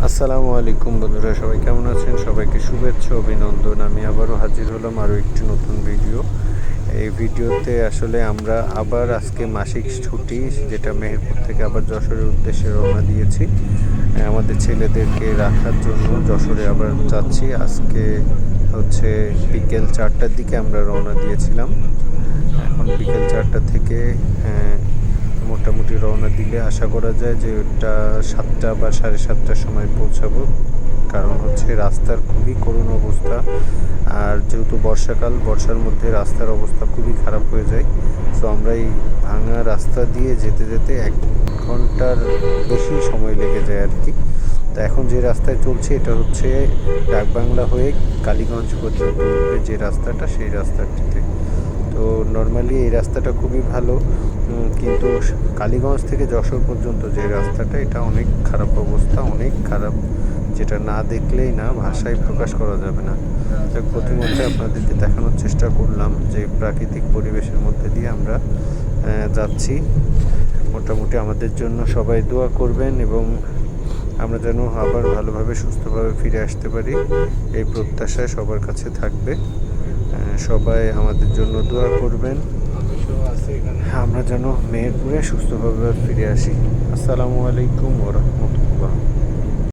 আসসালামু আলাইকুম বন্ধুরা, সবাই কেমন আছেন? সবাইকে শুভেচ্ছা অভিনন্দন। আমি আবারও হাজির হলাম আরও একটি নতুন ভিডিও। এই ভিডিওতে আসলে আমরা আবার আজকে মাসিক ছুটি, যেটা মেহেরপুর থেকে আবার যশোরের উদ্দেশ্যে রওনা দিয়েছি। আমাদের ছেলেদেরকে রাখার জন্য যশোরে আবার যাচ্ছি। আজকে হচ্ছে বিকেল 4টার দিকে আমরা রওনা দিয়েছিলাম। এখন বিকেল 4টা থেকে মোটামুটি রওনা দিলে আশা করা যায় যে ওটা 7টা বা 7:30টার সময় পৌঁছাবো। কারণ হচ্ছে রাস্তার খুবই করুণ অবস্থা, আর যেহেতু বর্ষাকাল, বর্ষার মধ্যে রাস্তার অবস্থা খুবই খারাপ হয়ে যায়। সো আমরা এই ভাঙা রাস্তা দিয়ে যেতে যেতে 1 ঘন্টার বেশি সময় লেগে যায় আর কি। তো এখন যে রাস্তায় চলছে এটা হচ্ছে ডাকবাংলা হয়ে কালীগঞ্জ পর্যন্ত উঠবে যে রাস্তাটা, সেই রাস্তাটিতে। তো নর্মালি এই রাস্তাটা খুবই ভালো, কিন্তু কালীগঞ্জ থেকে যশোর পর্যন্ত যে রাস্তাটা, এটা অনেক খারাপ অবস্থা, অনেক খারাপ, যেটা না দেখলেই না, ভাষায় প্রকাশ করা যাবে না। প্রতিমধ্যে আপনাদেরকে দেখানোর চেষ্টা করলাম যে প্রাকৃতিক পরিবেশের মধ্যে দিয়ে আমরা যাচ্ছি। মোটামুটি আমাদের জন্য সবাই দোয়া করবেন এবং আমরা যেন আবার ভালোভাবে সুস্থভাবে ফিরে আসতে পারি, এই প্রত্যাশায় সবার কাছে থাকবে। সবাই আমাদের জন্য দোয়া করবেন, আমরা যেন মেহেরপুরে সুস্থভাবে ফিরে আসি। আসসালামু আলাইকুম ওয়া রাহমাতুল্লাহ।